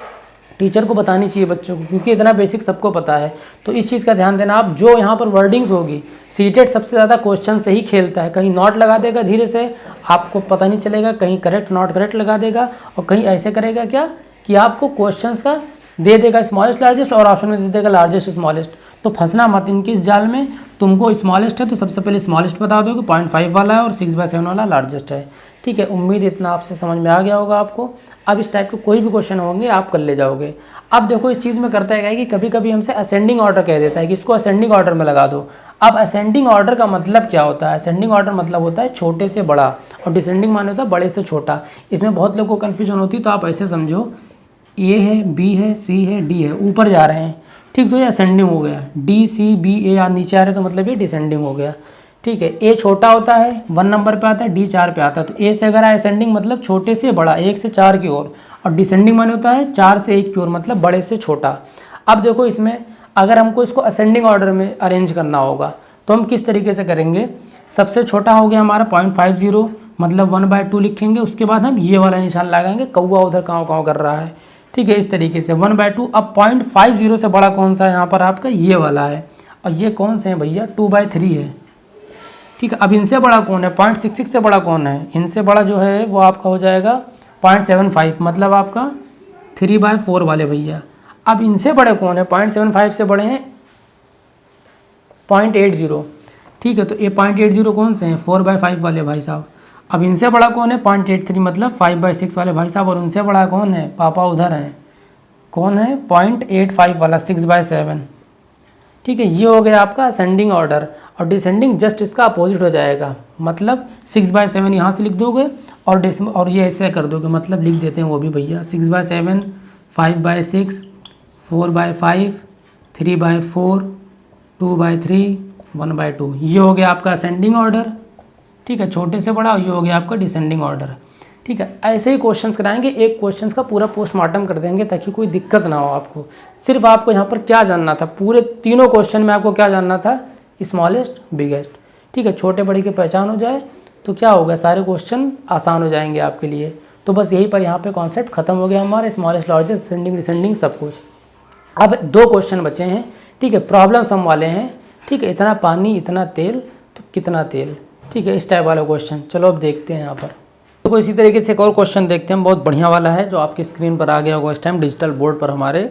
Speaker 1: टीचर को बतानी चाहिए बच्चों को, क्योंकि इतना बेसिक सबको पता है। तो इस चीज़ का ध्यान देना आप। जो यहाँ पर वर्डिंग्स होगी, सीटेट सबसे ज़्यादा क्वेश्चन से ही खेलता है, कहीं नॉट लगा देगा धीरे से, आपको पता नहीं चलेगा, कहीं करेक्ट नॉट करेक्ट लगा देगा, और कहीं ऐसे करेगा क्या कि आपको क्वेश्चंस का दे देगा स्मॉलेस्ट लार्जेस्ट और ऑप्शन में दे देगा लार्जेस्ट स्मॉलेस्ट। तो फंसना मत इनकी इस जाल में। तुमको स्मॉलेस्ट है तो सबसे पहले स्मॉलेस्ट बता दो कि 0.5 वाला है और 6/7 वाला लार्जेस्ट है। ठीक है, उम्मीद इतना आपसे समझ में आ गया होगा आपको। अब इस टाइप के कोई भी क्वेश्चन होंगे आप कर ले जाओगे। अब देखो इस चीज़ में करता है कि कभी कभी हमसे असेंडिंग ऑर्डर कह देता है कि इसको असेंडिंग ऑर्डर में लगा दो। अब असेंडिंग ऑर्डर का मतलब क्या होता है? असेंडिंग ऑर्डर मतलब होता है छोटे से बड़ा, और डिसेंडिंग माने होता है बड़े से छोटा। इसमें बहुत लोगों को कन्फ्यूजन होती है, तो आप ऐसे समझो, ए है, बी है, सी है, डी है, ऊपर जा रहे हैं, ठीक, तो ये असेंडिंग हो गया। डी सी बी ए या नीचे आ रहे तो मतलब ये डिसेंडिंग हो गया। ठीक है, ए छोटा होता है 1 नंबर पे आता है, डी 4 पे आता है। तो ए से अगर आए असेंडिंग मतलब छोटे से बड़ा, 1 से 4 की ओर, और डिसेंडिंग माने होता है 4 से 1 की ओर, मतलब बड़े से छोटा। अब देखो इसमें अगर हमको इसको असेंडिंग ऑर्डर में अरेंज करना होगा तो हम किस तरीके से करेंगे? सबसे छोटा हो गया हमारा 0.50, मतलब 1/2 लिखेंगे। उसके बाद हम ये वाला निशान लगाएंगे, कौवा उधर काँव कर रहा है। ठीक है, इस तरीके से 1/2। अब 0.50 से बड़ा कौन सा है यहाँ पर आपका? ये वाला है। और ये कौन से हैं भैया? 2/3 है। ठीक है, अब इनसे बड़ा कौन है? 0.66 से बड़ा कौन है? इनसे बड़ा जो है वो आपका हो जाएगा 0.75, मतलब आपका 3/4 वाले भैया। अब इनसे बड़े कौन है? 0.75 से बड़े हैं 0.80। ठीक है, तो ये 0.80 कौन से हैं? 4/5 वाले भाई साहब। अब इनसे बड़ा कौन है? 0.83, मतलब 5/6 वाले भाई साहब। और उनसे बड़ा कौन है? पापा उधर हैं, कौन है? 0.85 वाला, 6/7। ठीक है, ये हो गया आपका असेंडिंग ऑर्डर। और डिसेंडिंग जस्ट इसका अपोजिट हो जाएगा, मतलब 6/7 यहाँ से लिख दोगे और ये ऐसे कर दोगे, मतलब लिख देते हैं वो भी भैया, 6/7, 5/6, 4/5, 3/4, 2/3, 1/2। ये हो गया आपका असेंडिंग ऑर्डर। ठीक है, छोटे से बड़ा। ये हो गया आपका डिसेंडिंग ऑर्डर। ठीक है, ऐसे ही क्वेश्चंस कराएंगे, एक क्वेश्चंस का पूरा पोस्टमार्टम कर देंगे ताकि कोई दिक्कत ना हो आपको। सिर्फ आपको यहाँ पर क्या जानना था, पूरे तीनों क्वेश्चन में आपको क्या जानना था? Smallest, biggest. ठीक है, छोटे बड़े की पहचान हो जाए तो क्या होगा, सारे क्वेश्चन आसान हो जाएंगे आपके लिए। तो बस यही पर यहाँ पे कॉन्सेप्ट खत्म हो गया हमारे, स्मॉलेस्ट, लार्जेस्ट, असेंडिंग, डिसेंडिंग, सब कुछ। अब 2 क्वेश्चन बचे हैं। ठीक है, प्रॉब्लम सम वाले हैं। ठीक है, इतना पानी इतना तेल तो कितना तेल। ठीक है, इस टाइप वाला क्वेश्चन। चलो अब देखते हैं यहाँ पर। तो इसी तरीके से एक और क्वेश्चन देखते हैं, बहुत बढ़िया वाला है, जो आपकी स्क्रीन पर आ गया होगा इस टाइम डिजिटल बोर्ड पर हमारे।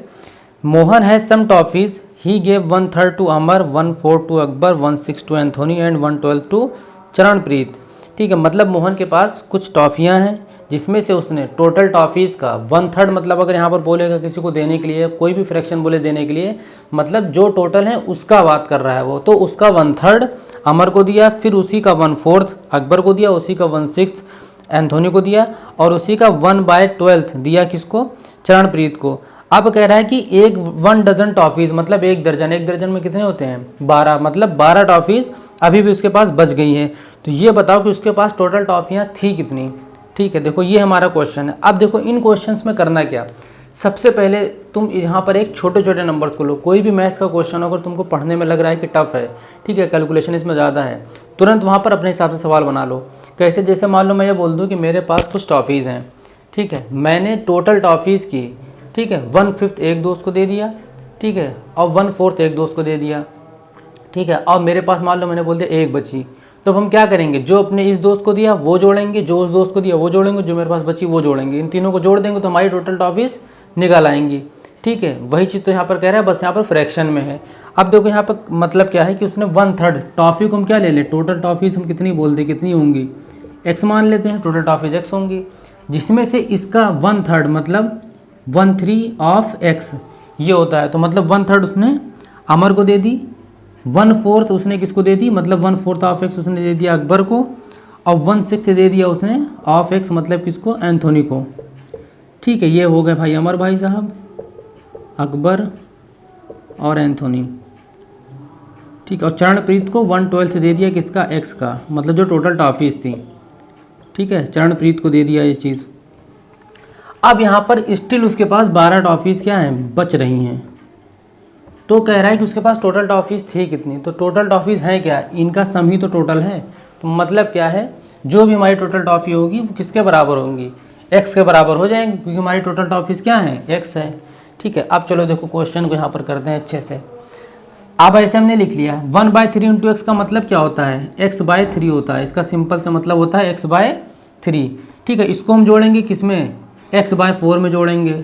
Speaker 1: Mohan has some toffees, he gave 1/3 to Amar, 1/4 to Akbar, 1/6 to Anthony and 1/12 to Charanpreet. ठीक है, मतलब मोहन के पास कुछ टॉफ़ियाँ हैं जिसमें से उसने टोटल टॉफ़ीज़ का 1/3, मतलब अगर यहाँ पर बोलेगा किसी को देने के लिए, कोई भी फ्रैक्शन बोले देने के लिए, मतलब जो टोटल है उसका बात कर रहा है वो, तो उसका 1/3 अमर को दिया, फिर उसी का 1/4 अकबर को दिया, उसी का 1/6 एंथोनी को दिया, और उसी का 1/12 दिया किसको? चरणप्रीत को। अब कह रहा है कि 1 डजन टॉफ़ीज़, मतलब 1 दर्जन, 1 दर्जन में कितने होते हैं? 12, मतलब 12 टॉफ़ीज़ अभी भी उसके पास बच गई हैं। तो ये बताओ कि उसके पास टोटल टॉफ़ियाँ थी कितनी। ठीक है, देखो ये हमारा क्वेश्चन है। अब देखो इन क्वेश्चंस में करना क्या, सबसे पहले तुम यहाँ पर एक छोटे छोटे नंबर्स को लो। कोई भी मैथ्स का क्वेश्चन अगर तुमको पढ़ने में लग रहा है कि टफ है, ठीक है, कैलकुलेशन इसमें ज़्यादा है, तुरंत वहाँ पर अपने हिसाब से सवाल बना लो। कैसे? जैसे मान लो मैं ये बोल दूँ कि मेरे पास कुछ टॉफ़ीज़ हैं, ठीक है, मैंने टोटल टॉफ़ीज़ की, ठीक है, 1/5 एक दोस्त को दे दिया, ठीक है, और 1/4 एक दोस्त को दे दिया, ठीक है, और मेरे पास मान लो मैंने बोल दिया 1 बची। तो हम क्या करेंगे, जो अपने इस दोस्त को दिया वो जोड़ेंगे, जो उस दोस्त को दिया वो जोड़ेंगे, जो मेरे पास बची वो जोड़ेंगे, इन तीनों को जोड़ देंगे तो हमारी टोटल टॉफ़ीज़ निकल आएंगी। ठीक है, वही चीज़ तो यहाँ पर कह रहा है, बस यहाँ पर फ्रैक्शन में है। अब देखो यहाँ पर मतलब क्या है कि उसने 1/3 टॉफ़ी को हम क्या ले लें, टोटल टॉफ़ीज़ हम कितनी बोल दें, कितनी होंगी? x मान लेते हैं, टोटल टॉफ़ीज़ x होंगी, जिसमें से इसका 1/3 मतलब 1/3 ऑफ x ये होता है। तो मतलब 1/3 उसने अमर को दे दी, 1/4 उसने किसको दे दी, मतलब 1/4 ऑफ x उसने दे दिया अकबर को, और 1/6 दे दिया उसने ऑफ x, मतलब किसको? एंथोनी को। ठीक है, ये हो गए भाई अमर भाई साहब, अकबर और एंथोनी। ठीक है, और चरणप्रीत को 1/12 दे दिया किसका? x का, मतलब जो टोटल टॉफ़ीज़ थी। ठीक है, चरणप्रीत को दे दिया ये चीज़। अब यहाँ पर स्टिल उसके पास 12 टॉफ़ीज़ क्या हैं? बच रही हैं। तो कह रहा है कि उसके पास टोटल टॉफ़ीज़ थी कितनी? तो टोटल टॉफ़ीज़ हैं क्या? इनका सम ही तो टोटल है। तो मतलब क्या है, जो भी हमारी टोटल टॉफ़ी होगी वो किसके बराबर होंगी? x के बराबर हो जाएंगी, क्योंकि हमारी टोटल टॉफ़ीज़ क्या हैं? x है। ठीक है। अब चलो देखो क्वेश्चन को यहाँ पर करते हैं अच्छे से। अब ऐसे हमने लिख लिया 1/3 इंटू एक्स का मतलब क्या होता है, x/3 होता है। इसका सिंपल से मतलब होता है x/3। ठीक है, इसको हम जोड़ेंगे किस में, x/4 में जोड़ेंगे,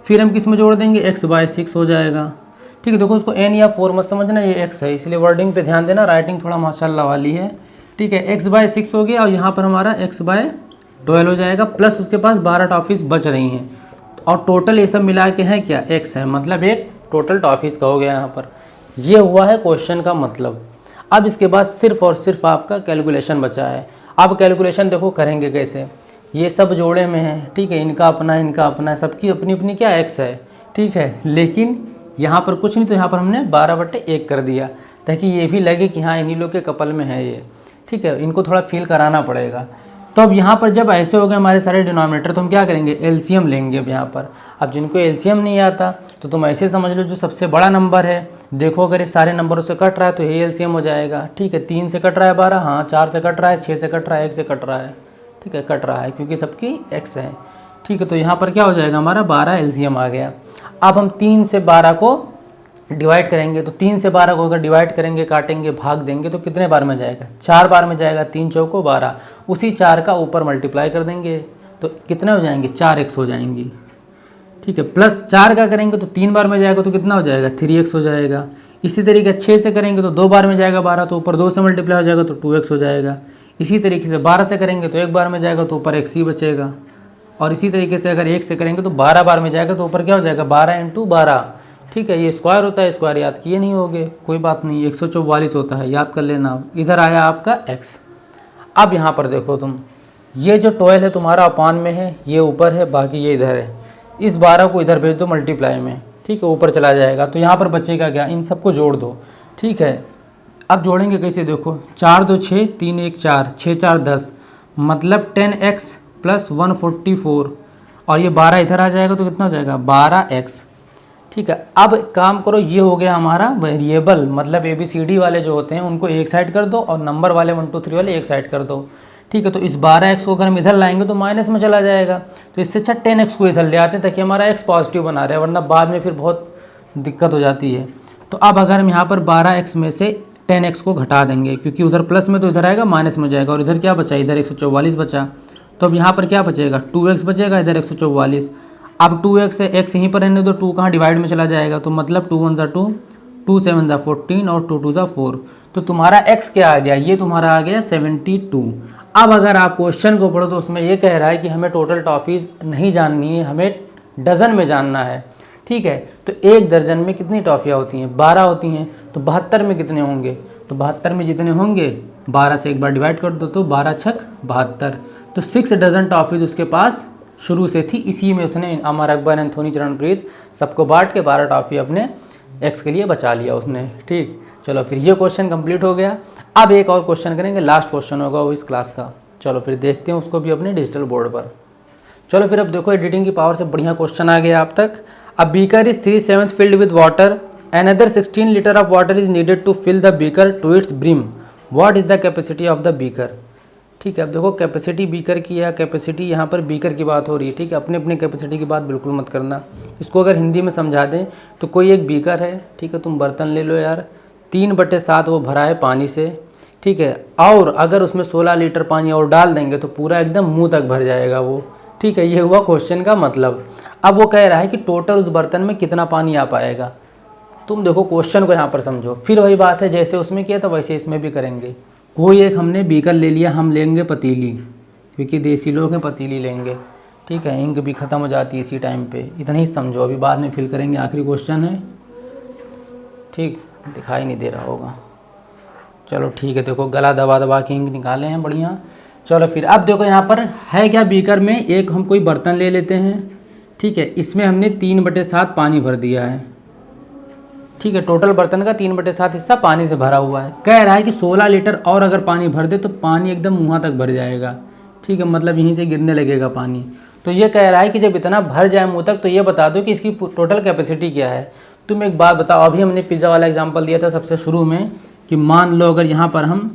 Speaker 1: फिर हम किस में जोड़ देंगे, x/6 हो जाएगा। ठीक है, देखो उसको n या 4 मत समझना, ये x है, इसलिए वर्डिंग पे ध्यान देना, राइटिंग थोड़ा माशाल्लाह वाली है। ठीक है, x/6 हो गया और यहाँ पर हमारा x/12 हो जाएगा, प्लस उसके पास 12 टॉफीज़ बच रही हैं और टोटल ये सब मिला के हैं क्या, x है, मतलब एक टोटल टॉफीज़ का हो गया यहाँ पर। ये हुआ है क्वेश्चन का मतलब। अब इसके बाद सिर्फ और सिर्फ आपका कैलकुलेशन बचा है। अब कैलकुलेशन देखो करेंगे कैसे, ये सब जोड़े में है, ठीक है, इनका अपना है, सबकी अपनी अपनी क्या x है, ठीक है, लेकिन यहाँ पर कुछ नहीं, तो यहाँ पर हमने 12/1 कर दिया ताकि ये भी लगे कि हाँ इन्हीं लोग के कपल में है ये। ठीक है, इनको थोड़ा फील कराना पड़ेगा। तो अब यहाँ पर जब ऐसे हो गए हमारे सारे डिनोमिनेटर, तो हम क्या करेंगे, एलसीएम लेंगे अब यहाँ पर। अब जिनको एलसीएम नहीं आता तो तुम ऐसे समझ लो जो सबसे बड़ा नंबर है, देखो अगर ये सारे नंबरों से कट रहा है तो ये एलसीएम हो जाएगा। ठीक है, 3 से कट रहा है 12, हाँ 4 से कट रहा है, 6 से कट रहा है, 1 से कट रहा है, ठीक है, कट रहा है क्योंकि सबकी एक्स है। ठीक है, तो यहाँ पर क्या हो जाएगा हमारा 12 एलसीएम आ गया। अब हम 3 से 12 को डिवाइड करेंगे, तो 3 से 12 को अगर डिवाइड करेंगे, काटेंगे, भाग देंगे तो कितने बार में जाएगा, 4 बार में जाएगा। 3 चौको 12, उसी 4 का ऊपर मल्टीप्लाई कर देंगे तो कितने हो जाएंगे, 4x हो जाएंगी। ठीक है, प्लस 4 का करेंगे तो 3 बार में जाएगा तो कितना हो जाएगा, 3x हो जाएगा। इसी तरीके 6 से करेंगे तो 2 बार में जाएगा 12, तो ऊपर 2 से मल्टीप्लाई हो जाएगा तो 2x हो जाएगा। इसी तरीके से 12 से करेंगे तो 1 बार में जाएगा तो ऊपर x ही बचेगा। और इसी तरीके से अगर 1 से करेंगे तो 12 बार में जाएगा तो ऊपर क्या हो जाएगा, 12 × 12। ठीक है, ये स्क्वायर होता है, स्क्वायर याद किए नहीं होगे, कोई बात नहीं, 144 होता है, याद कर लेना। इधर आया आपका x। अब यहाँ पर देखो तुम, ये जो 12 है तुम्हारा अपान में है, ये ऊपर है, बाकी ये इधर है। इस 12 को इधर भेज दो मल्टीप्लाई में, ठीक है, ऊपर चला जाएगा, तो यहाँ पर बचेगा क्या, इन सबको जोड़ दो। ठीक है, अब जोड़ेंगे कैसे, देखो 4 2 6, 3 1 4, 6 4 10, मतलब 10x + 144, और ये 12 इधर आ जाएगा तो कितना हो जाएगा, 12x। ठीक है, अब काम करो, ये हो गया हमारा वेरिएबल, मतलब ABCD वाले जो होते हैं उनको एक साइड कर दो और नंबर वाले 1 2 3 वाले एक साइड कर दो। ठीक है, तो इस 12x को अगर हम इधर लाएंगे तो माइनस में चला जाएगा, तो इससे अच्छा 10x को इधर ले आते हैं ताकि हमारा x पॉजिटिव बना रहे, वरना बाद में फिर बहुत दिक्कत हो जाती है। तो अब अगर हम यहाँ पर 12x में से 10x को घटा देंगे, क्योंकि उधर प्लस में तो इधर आएगा माइनस में जाएगा, और इधर क्या बचा, इधर 144 बचा, तो अब यहाँ पर क्या बचेगा, 2x बचेगा, इधर 144। अब 2x है, x यहीं पर रहने दो, 2 कहाँ डिवाइड में चला जाएगा, तो मतलब 2 1 2, 2 7 14 और 2 2 4, तो तुम्हारा x क्या आ गया, ये तुम्हारा आ गया 72। अब अगर आप क्वेश्चन को पढ़ो तो उसमें ये कह रहा है कि हमें टोटल टॉफीज़ नहीं जाननी है, हमें डजन में जानना है। ठीक है, तो एक दर्जन में कितनी टॉफ़ियाँ होती हैं, 12 होती हैं, तो 72 में कितने होंगे, तो 72 में जितने होंगे 12 से एक बार डिवाइड कर दो तो 12 छक 72, तो 6 डजन टॉफ़ीज़ उसके पास शुरू से थी। इसी में उसने अमर अकबर एंथोनी चरणप्रीत सबको बांट के 12 टॉफ़ी अपने एक्स के लिए बचा लिया उसने। ठीक, चलो फिर ये क्वेश्चन कंप्लीट हो गया। अब एक और क्वेश्चन करेंगे, लास्ट क्वेश्चन होगा वो इस क्लास का। चलो फिर देखते हैं उसको भी अपने डिजिटल बोर्ड पर। चलो फिर अब देखो एडिटिंग की पावर से बढ़िया क्वेश्चन आ गया आप तक। A beaker is 3/7 filled with water, another 16 litre of water is needed to fill the beaker to its brim, what is the capacity of the beaker. ठीक है, अब देखो कैपेसिटी बीकर की या कैपेसिटी, यहाँ पर बीकर की बात हो रही है। ठीक है, अपने अपने कैपेसिटी की बात बिल्कुल मत करना। इसको अगर हिंदी में समझा दें तो कोई एक बीकर है, ठीक है, तुम बर्तन ले लो यार, 3/7 वो भरा है पानी से, ठीक है, और अगर उसमें 16 लीटर पानी और डाल देंगे तो पूरा एकदम मुंह तक भर जाएगा वो। ठीक है, ये हुआ क्वेश्चन का मतलब। अब वो कह रहा है कि टोटल उस बर्तन में कितना पानी आ पाएगा। तुम देखो क्वेश्चन को यहाँ पर समझो, फिर वही बात है जैसे उसमें किया था वैसे इसमें भी करेंगे। कोई एक हमने बीकर ले लिया, हम लेंगे पतीली, क्योंकि देसी लोग हैं, पतीली लेंगे। ठीक है, इंक भी ख़त्म हो जाती है इसी टाइम पे, इतना ही समझो, अभी बाद में फिल करेंगे, आखिरी क्वेश्चन है। ठीक, दिखाई नहीं दे रहा होगा, चलो ठीक है, देखो गला दबा दबा के इंक निकाले हैं बढ़िया। चलो फिर अब देखो यहाँ पर है क्या, बीकर में एक हम कोई बर्तन ले लेते हैं, ठीक है, इसमें हमने 3/7 पानी भर दिया है। ठीक है, टोटल बर्तन का 3/7 हिस्सा पानी से भरा हुआ है। कह रहा है कि 16 लीटर और अगर पानी भर दे तो पानी एकदम मुँह तक भर जाएगा। ठीक है, मतलब यहीं से गिरने लगेगा पानी। तो ये कह रहा है कि जब इतना भर जाए मुँह तक तो ये बता दो कि इसकी टोटल कैपेसिटी क्या है। तुम एक बात बताओ, अभी हमने पिज़्ज़ा वाला एग्जाम्पल दिया था सबसे शुरू में, कि मान लो अगर यहाँ पर हम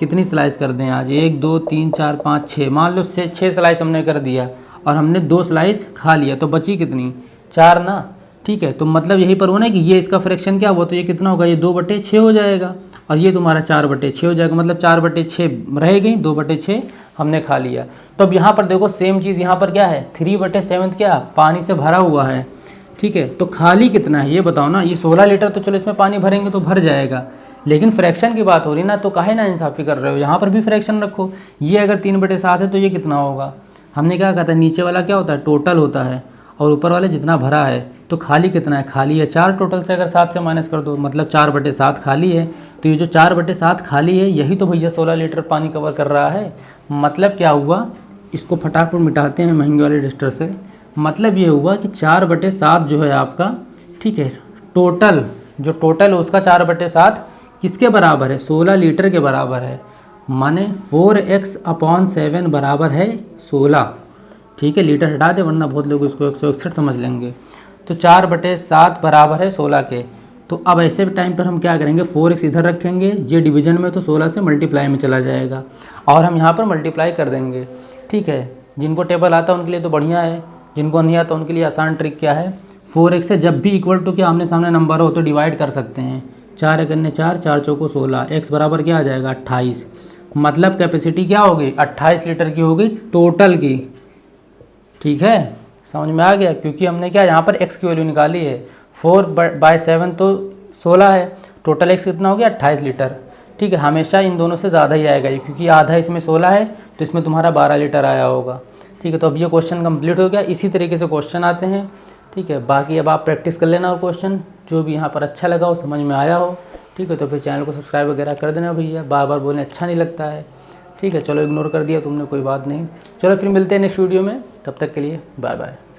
Speaker 1: कितनी स्लाइस कर दें आज, 1 2 3 4 5 6, मान लो 6 स्लाइस हमने कर दिया और हमने 2 स्लाइस खा लिया, तो बची कितनी, 4 ना।
Speaker 2: ठीक है। तो मतलब यही पर होना है कि ये इसका फ्रैक्शन क्या हुआ, तो ये कितना होगा, ये 2/6 हो जाएगा और ये तुम्हारा 4/6 हो जाएगा। मतलब 4/6 रह गई, 2/6 हमने खा लिया। तो अब यहाँ पर देखो सेम चीज़ यहाँ पर क्या है, 3/7 क्या पानी से भरा हुआ है। ठीक है, तो खाली कितना है ये बताओ ना। ये 16 लीटर तो चलो इसमें पानी भरेंगे तो भर जाएगा, लेकिन फ्रैक्शन की बात हो रही ना, तो काहे ना इंसाफ़ी कर रहे हो, यहाँ पर भी फ्रैक्शन रखो। ये अगर 3/7 है तो ये कितना होगा, हमने क्या कहा था, नीचे वाला क्या होता है, टोटल होता है, और ऊपर वाले जितना भरा है। तो खाली कितना है, खाली है 4, टोटल से अगर 7 से माइनस कर दो मतलब 4/7 खाली है। तो ये जो 4/7 खाली है यही तो भैया 16 लीटर पानी कवर कर रहा है। मतलब क्या हुआ, इसको फटाफट मिटाते हैं महंगे वाले डस्टर से। मतलब ये हुआ कि 4/7 जो है आपका, ठीक है, टोटल जो टोटल है उसका 4/7 किसके बराबर है, 16 लीटर के बराबर है। माने 4x/7 बराबर है 16। ठीक है, लीटर हटा दे वरना बहुत लोग इसको 161 समझ लेंगे। तो 4/7 बराबर है 16 के। तो अब ऐसे टाइम पर हम क्या करेंगे, 4x इधर रखेंगे, ये डिवीजन में तो 16 से मल्टीप्लाई में चला जाएगा और हम यहाँ पर मल्टीप्लाई कर देंगे। ठीक है, जिनको टेबल आता है उनके लिए तो बढ़िया है, जिनको नहीं आता उनके लिए आसान ट्रिक क्या है, 4x से जब भी इक्वल टू के आमने सामने नंबर हो तो डिवाइड कर सकते हैं। 4 एकन्ने 4, 4 चौको 16, x बराबर क्या आ जाएगा 28। मतलब कैपेसिटी क्या होगी 28 लीटर की होगी टोटल की। ठीक है, समझ में आ गया, क्योंकि हमने क्या यहाँ पर x की वैल्यू निकाली है, 4/7 तो 16 है, टोटल x कितना हो गया 28 लीटर। ठीक है, हमेशा इन दोनों से ज़्यादा ही आएगा ये, क्योंकि आधा इसमें 16 है तो इसमें तुम्हारा 12 लीटर आया होगा। ठीक है, तो अब ये क्वेश्चन कंप्लीट हो गया। इसी तरीके से क्वेश्चन आते हैं। ठीक है, बाकी अब आप प्रैक्टिस कर लेना और क्वेश्चन जो भी यहाँ पर अच्छा लगा हो, समझ में आया हो, ठीक है, तो फिर चैनल को सब्सक्राइब वगैरह कर देना भैया, बार बार बोलने अच्छा नहीं लगता है। ठीक है, चलो इग्नोर कर दिया तुमने, कोई बात नहीं। चलो फिर मिलते हैं नेक्स्ट वीडियो में, तब तक के लिए बाय बाय।